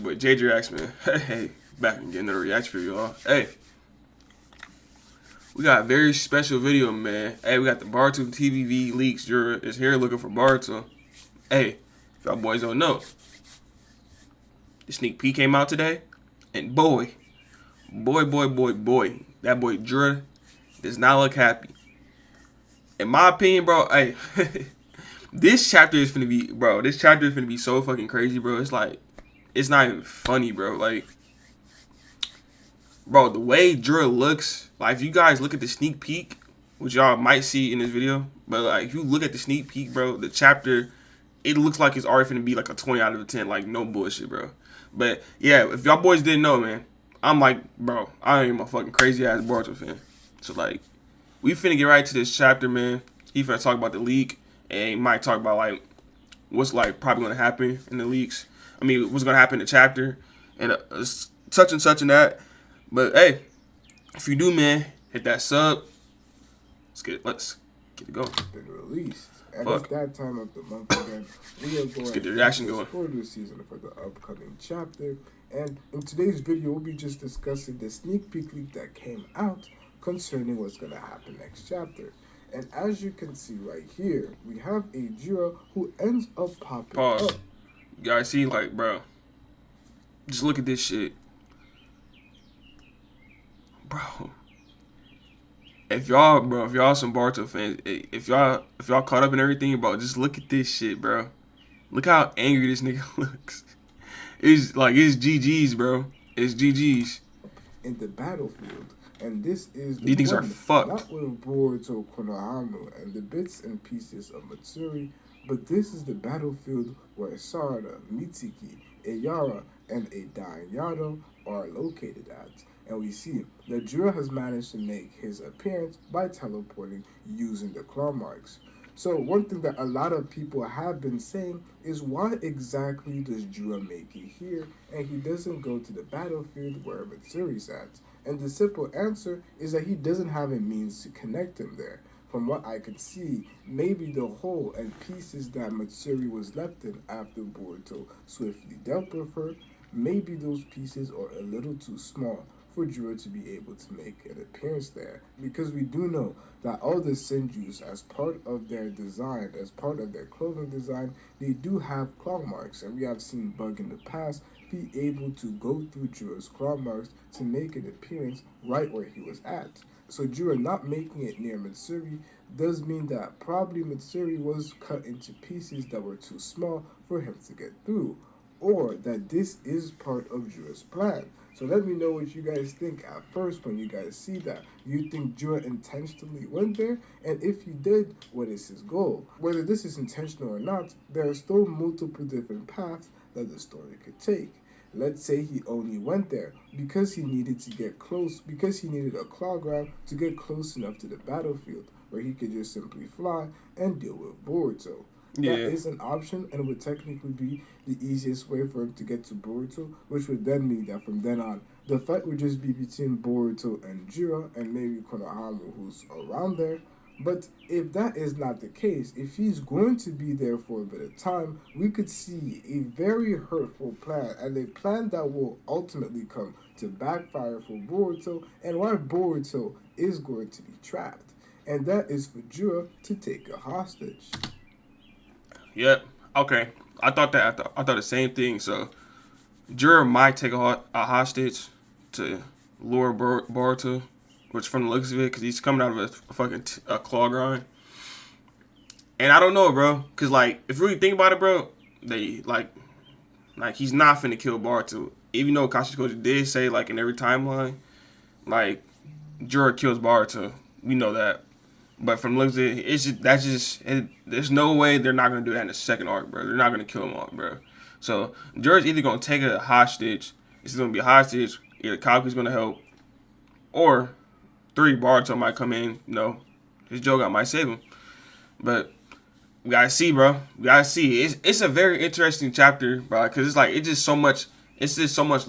boy JJ X, man. Hey, back and getting another reaction for y'all. Hey, we got a very special video, man. Hey, we got the Boruto TBV leaks. Jura is here looking for Boruto. Hey, if y'all boys don't know, the sneak peek came out today, and boy, that boy Jura does not look happy. In my opinion, bro, hey, this chapter is finna be, bro. This chapter is finna be so fucking crazy, bro. It's like, it's not even funny, bro. Like, bro, the way Jura looks, like, if you guys look at the sneak peek, which y'all might see in this video, but like, if you look at the sneak peek, bro, the chapter, it looks like it's already finna be like a 20 out of 10, like, no bullshit, bro. But yeah, if y'all boys didn't know, man, I'm like, bro, I am a fucking crazy ass Boruto fan. So like, we finna get right to this chapter, man. He finna talk about the leak, and he might talk about like what's like probably gonna happen in the leaks. I mean, what's gonna happen in the chapter, and such and such and that. But hey, if you do, man, hit that sub. Let's get it going. Been released. And Fuck. it's that time of the month again. We are going Let's get the reaction to going. spoiler season for the upcoming chapter. And in today's video, we'll be just discussing the sneak peek leak that came out concerning what's going to happen next chapter. And as you can see right here, we have a Jura who ends up popping Pause. up. You guys see, like, bro, just look at this shit, bro. If y'all some Boruto fans, if y'all caught up in everything, bro, just look at this shit, bro. Look how angry this nigga looks. It's like, it's GG's, bro. It's GG's. In the battlefield. And this is These things are fucked. Not with Boruto Konohama and the bits and pieces of Matsuri, but this is the battlefield where Sarada, Mitsuki, Ayara, and a dying Yado are located at. And we see that Jura has managed to make his appearance by teleporting using the claw marks. So one thing that a lot of people have been saying is, why exactly does Jura make it here and he doesn't go to the battlefield where Matsuri's at? And the simple answer is that he doesn't have a means to connect him there. From what I could see, maybe the hole and pieces that Matsuri was left in after Boruto swiftly dealt with her, maybe those pieces are a little too small for Jura to be able to make an appearance there. Because we do know that all the Senjus, as part of their design, as part of their clothing design, they do have claw marks. And we have seen Bug in the past be able to go through Jura's claw marks to make an appearance right where he was at. So Jura not making it near Matsuri does mean that probably Matsuri was cut into pieces that were too small for him to get through. Or that this is part of Jura's plan. So let me know what you guys think at first when you guys see that. You think Jura intentionally went there? And if he did, what is his goal? Whether this is intentional or not, there are still multiple different paths that the story could take. Let's say he only went there because he needed to get close, because he needed a claw grab to get close enough to the battlefield where he could just simply fly and deal with Boruto. Yeah. That is an option and would technically be the easiest way for him to get to Boruto, which would then mean that from then on, the fight would just be between Boruto and Jura and maybe Konohama, who's around there. But if that is not the case, if he's going to be there for a bit of time, we could see a very hurtful plan, and a plan that will ultimately come to backfire for Boruto, and why Boruto is going to be trapped. And that is for Jura to take a hostage. Yep. Okay. I thought the same thing. So Jura might take a hostage to lure Boruto, which from the looks of it, because he's coming out of a fucking claw grind. And I don't know, bro, because like, if you really think about it, bro, they like he's not finna kill Boruto. Even though Kashikoji did say, like, in every timeline, like, Jura kills Boruto. We know that. But from the looks of it, there's no way they're not gonna do that in the second arc, bro. They're not gonna kill him off, bro. So Jura's either gonna take a hostage, it's gonna be a hostage, either Kaku's gonna help, or 3, Boruto might come in, his Joga might save him. But we gotta see, bro. We gotta see. It's a very interesting chapter, bro, because it's just so much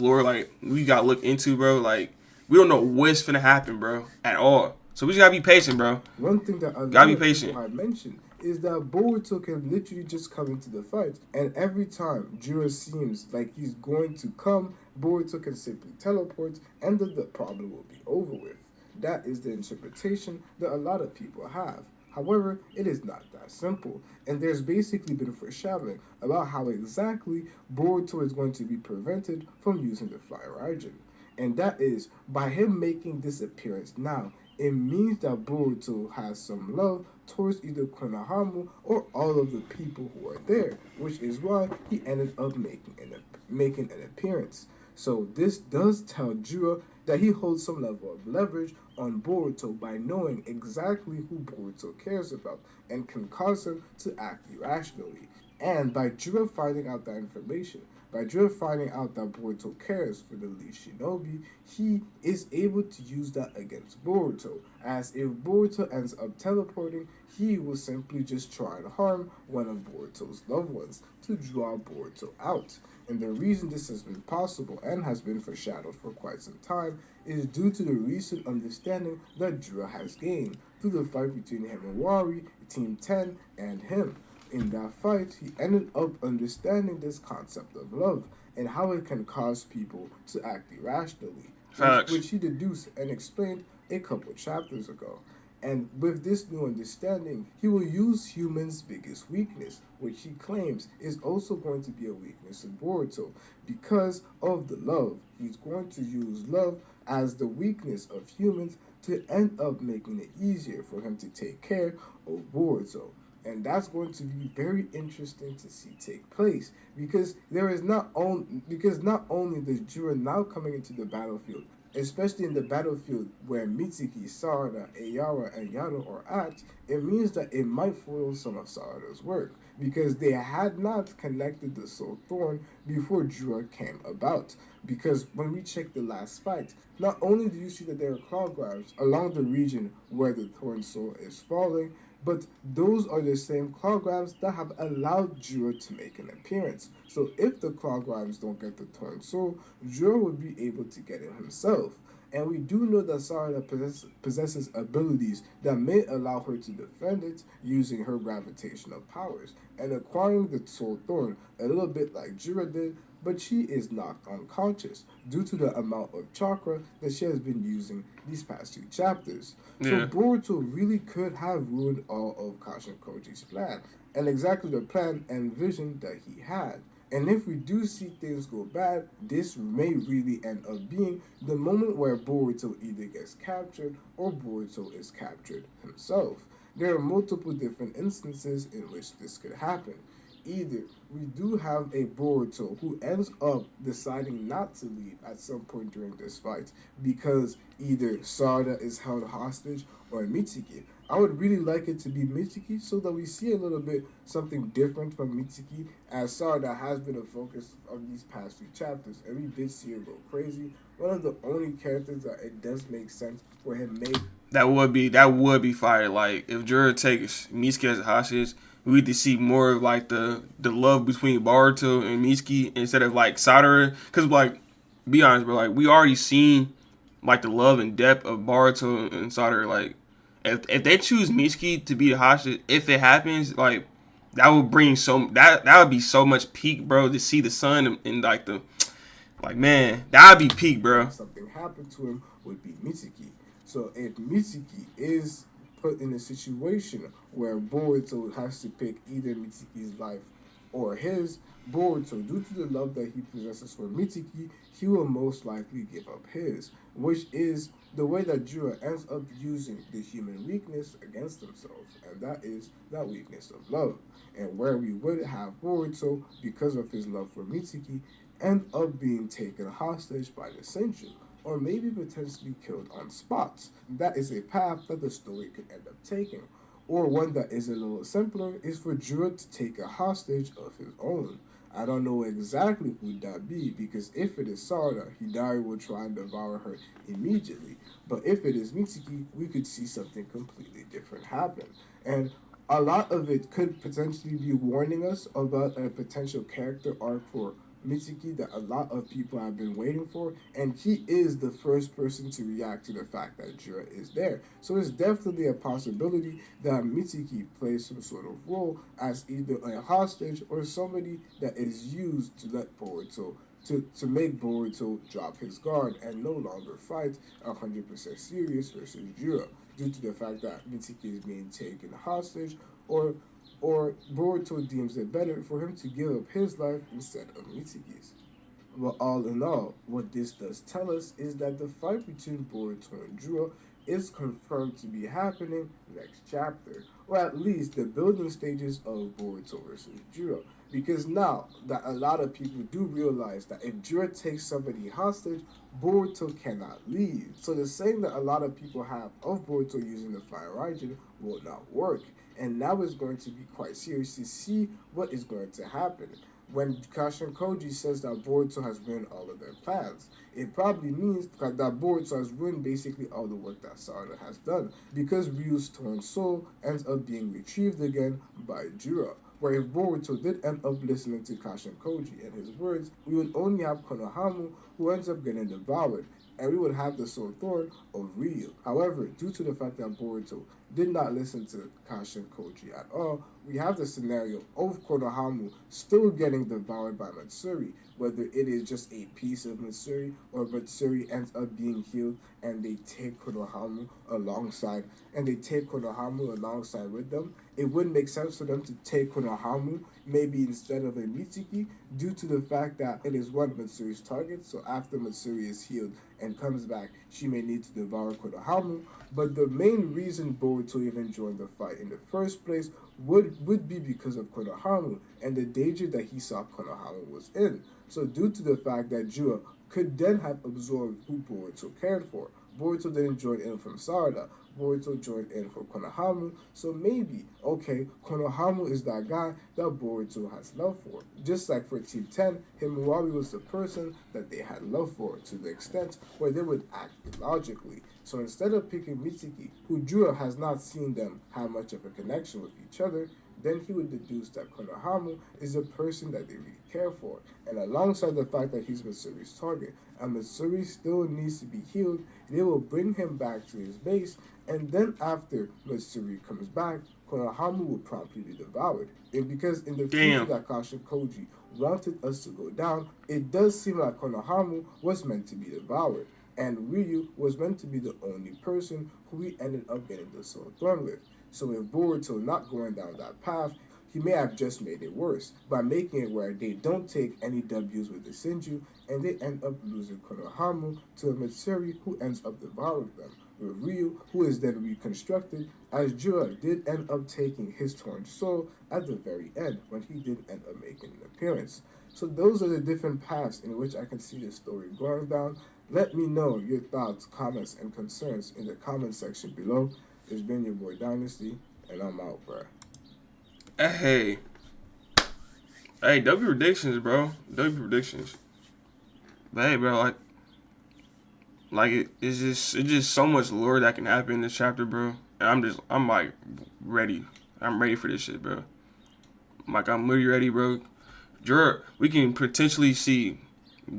lore, like, we gotta look into, bro. Like, we don't know what's finna happen, bro, at all. So we just gotta be patient, bro. One thing that gotta be patient. I mentioned is that Boruto can literally just come into the fight, and every time Jura seems like he's going to come, Boruto can simply teleport, and then the problem will be over with. That is the interpretation that a lot of people have. However, it is not that simple, and there's basically been foreshadowing about how exactly Boruto is going to be prevented from using the Fly Raijin. And that is by him making this appearance now, it means that Boruto has some love towards either Konohamaru or all of the people who are there, which is why he ended up making an appearance. So this does tell Jura that he holds some level of leverage on Boruto by knowing exactly who Boruto cares about and can cause him to act irrationally. And by Jura finding out that information, by Jura finding out that Boruto cares for the least shinobi, he is able to use that against Boruto. As if Boruto ends up teleporting, he will simply just try and harm one of Boruto's loved ones to draw Boruto out. And the reason this has been possible and has been foreshadowed for quite some time is due to the recent understanding that Jura has gained through the fight between him and Wari, Team 10, and him. In that fight, he ended up understanding this concept of love and how it can cause people to act irrationally, Facts. which he deduced and explained a couple chapters ago. And with this new understanding, he will use humans' biggest weakness, which he claims is also going to be a weakness in Boruto because of the love. He's going to use love as the weakness of humans to end up making it easier for him to take care of Boruto. And that's going to be very interesting to see take place because there is not only the Jura now coming into the battlefield, especially in the battlefield where Mitsuki, Sarada, Ayara, and Yano are at, it means that it might foil some of Sarada's work because they had not connected the Soul Thorn before Jura came about. Because when we check the last fight, not only do you see that there are claw grabs along the region where the Thorn Soul is falling, but those are the same claw grabs that have allowed Jura to make an appearance. So if the claw grabs don't get the Torn Soul, Jura would be able to get it himself. And we do know that Sarada possesses abilities that may allow her to defend it using her gravitational powers and acquiring the Soul Thorn a little bit like Jura did, but she is knocked unconscious due to the amount of chakra that she has been using these past two chapters. So Yeah. Boruto really could have ruined all of Kashin Koji's plan, and exactly the plan and vision that he had. And if we do see things go bad, this may really end up being the moment where Boruto either gets captured or Boruto is captured himself. There are multiple different instances in which this could happen. Either we do have a Boruto who ends up deciding not to leave at some point during this fight because either Sarada is held hostage or Mitsuki. I would really like it to be Mitsuki so that we see a little bit something different from Mitsuki as Sarada has been a focus of these past few chapters and we did see her go crazy. One of the only characters that it does make sense for him made. That would be fire. Like if Jura takes Mitsuki as a hostage, we get to see more of like the love between Boruto and Mitsuki instead of like Sadara. Cause like, be honest, bro. Like we already seen like the love and depth of Boruto and Sadara. Like if they choose Mitsuki to be the hostage, if it happens, like that would bring that would be so much peak, bro. To see the sun and like the like man, that would be peak, bro. Something happened to him would be Mitsuki. So if Mitsuki is put in a situation where Boruto has to pick either Mitsuki's life or his, Boruto, due to the love that he possesses for Mitsuki, he will most likely give up his, which is the way that Jura ends up using the human weakness against themselves, and that is that weakness of love. And where we would have Boruto, because of his love for Mitsuki, end up being taken hostage by the Senju, or maybe potentially killed on spot. That is a path that the story could end up taking. Or one that is a little simpler is for Jura to take a hostage of his own. I don't know exactly who that be because if it is Sarada, Hidari will try and devour her immediately. But if it is Mitsuki, we could see something completely different happen. And a lot of it could potentially be warning us about a potential character arc for Mitsuki that a lot of people have been waiting for, and he is the first person to react to the fact that Jura is there. So it's definitely a possibility that Mitsuki plays some sort of role as either a hostage or somebody that is used to let Boruto to make Boruto drop his guard and no longer fight 100% serious versus Jura due to the fact that Mitsuki is being taken hostage or or Boruto deems it better for him to give up his life instead of Mitsuki's. Well, all in all, what this does tell us is that the fight between Boruto and Juro is confirmed to be happening next chapter, or at least the building stages of Boruto versus Juro. Because now that a lot of people do realize that if Juro takes somebody hostage, Boruto cannot leave. So the saying that a lot of people have of Boruto using the Fire Raijin will not work. And now it's going to be quite serious to see what is going to happen. When Kashin Koji says that Boruto has ruined all of their plans, it probably means that Boruto has ruined basically all the work that Sarada has done, because Ryu's torn soul ends up being retrieved again by Jura. Where if Boruto did end up listening to Kashin Koji and his words, we would only have Konohamaru who ends up getting devoured, and we would have the Soul Thorn of Ryu. However, due to the fact that Boruto did not listen to Kashin Koji at all, we have the scenario of Konohamaru still getting devoured by Matsuri, whether it is just a piece of Matsuri or Matsuri ends up being healed and they take Konohamaru alongside with them. It would make sense for them to take Konohamaru maybe instead of a Mitsuki due to the fact that it is one Matsuri's target, so after Matsuri is healed and comes back, she may need to devour Konohamaru. But the main reason Boruto even joined the fight in the first place would be because of Konohamaru and the danger that he saw Konohamaru was in. So due to the fact that Jura could then have absorbed who Boruto cared for, Boruto didn't join in from Sarada. Boruto joined in for Konohamaru, so maybe, okay, Konohamaru is that guy that Boruto has love for. Just like for Team 10, Himawari was the person that they had love for to the extent where they would act illogically. So instead of picking Mitsuki, who Jura has not seen them have much of a connection with each other, then he would deduce that Konohamaru is a person that they really care for. And alongside the fact that he's Matsuri's target, and Matsuri still needs to be healed, they will bring him back to his base, and then after Matsuri comes back, Konohamaru will promptly be devoured. And because in the future Damn. that Kashin Koji wanted us to go down, it does seem like Konohamaru was meant to be devoured. And Ryu was meant to be the only person who we ended up getting the Soul Throne with. So if Boruto not going down that path, he may have just made it worse by making it where they don't take any W's with the Senju and they end up losing Konohamaru to a Matsuri who ends up devouring them, with Ryu who is then reconstructed as Jura did end up taking his torn soul at the very end when he did end up making an appearance. So those are the different paths in which I can see the story going down. Let me know your thoughts, comments, and concerns in the comment section below. It's been your boy Dynasty, and I'm out, bruh. Hey, hey, W predictions, bro. W predictions. But hey, bro, it's just so much lore that can happen in this chapter, bro. And I'm like ready. I'm ready for this shit, bro. I'm really ready, bro. Jura, we can potentially see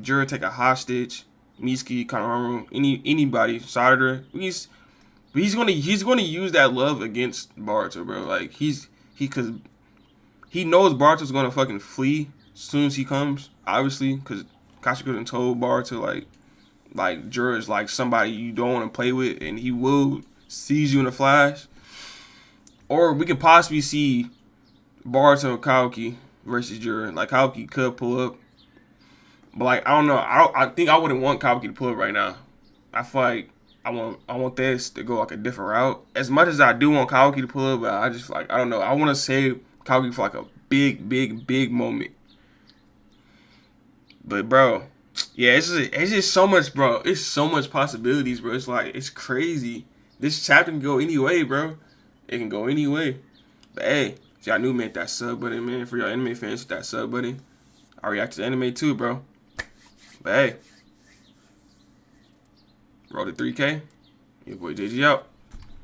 Jura take a hostage. Mitsuki, Kanoharu, anybody, Sarada. He's gonna use that love against Boruto, bro. Like cause he knows Boruto's gonna fucking flee as soon as he comes, obviously, cause Kashiko's told Boruto like Jura is like somebody you don't want to play with, and he will seize you in a flash. Or we could possibly see Boruto and Kaoki versus Jura. Like Kaoki could pull up, but like I don't know. I think I wouldn't want Kaoki to pull up right now. I feel like I want this to go like a different route. As much as I do want Kaoki to pull up, but I just like I don't know. I want to save Kaoki for like a big moment. But bro, yeah, it's just so much, bro. It's so much possibilities, bro. It's like it's crazy. This chapter can go any way, bro. It can go any way. But hey, if y'all new, man, hit that sub button, man. For y'all anime fans, hit that sub button. I react to anime too, bro. But hey, roll to 3K. Your boy JG out.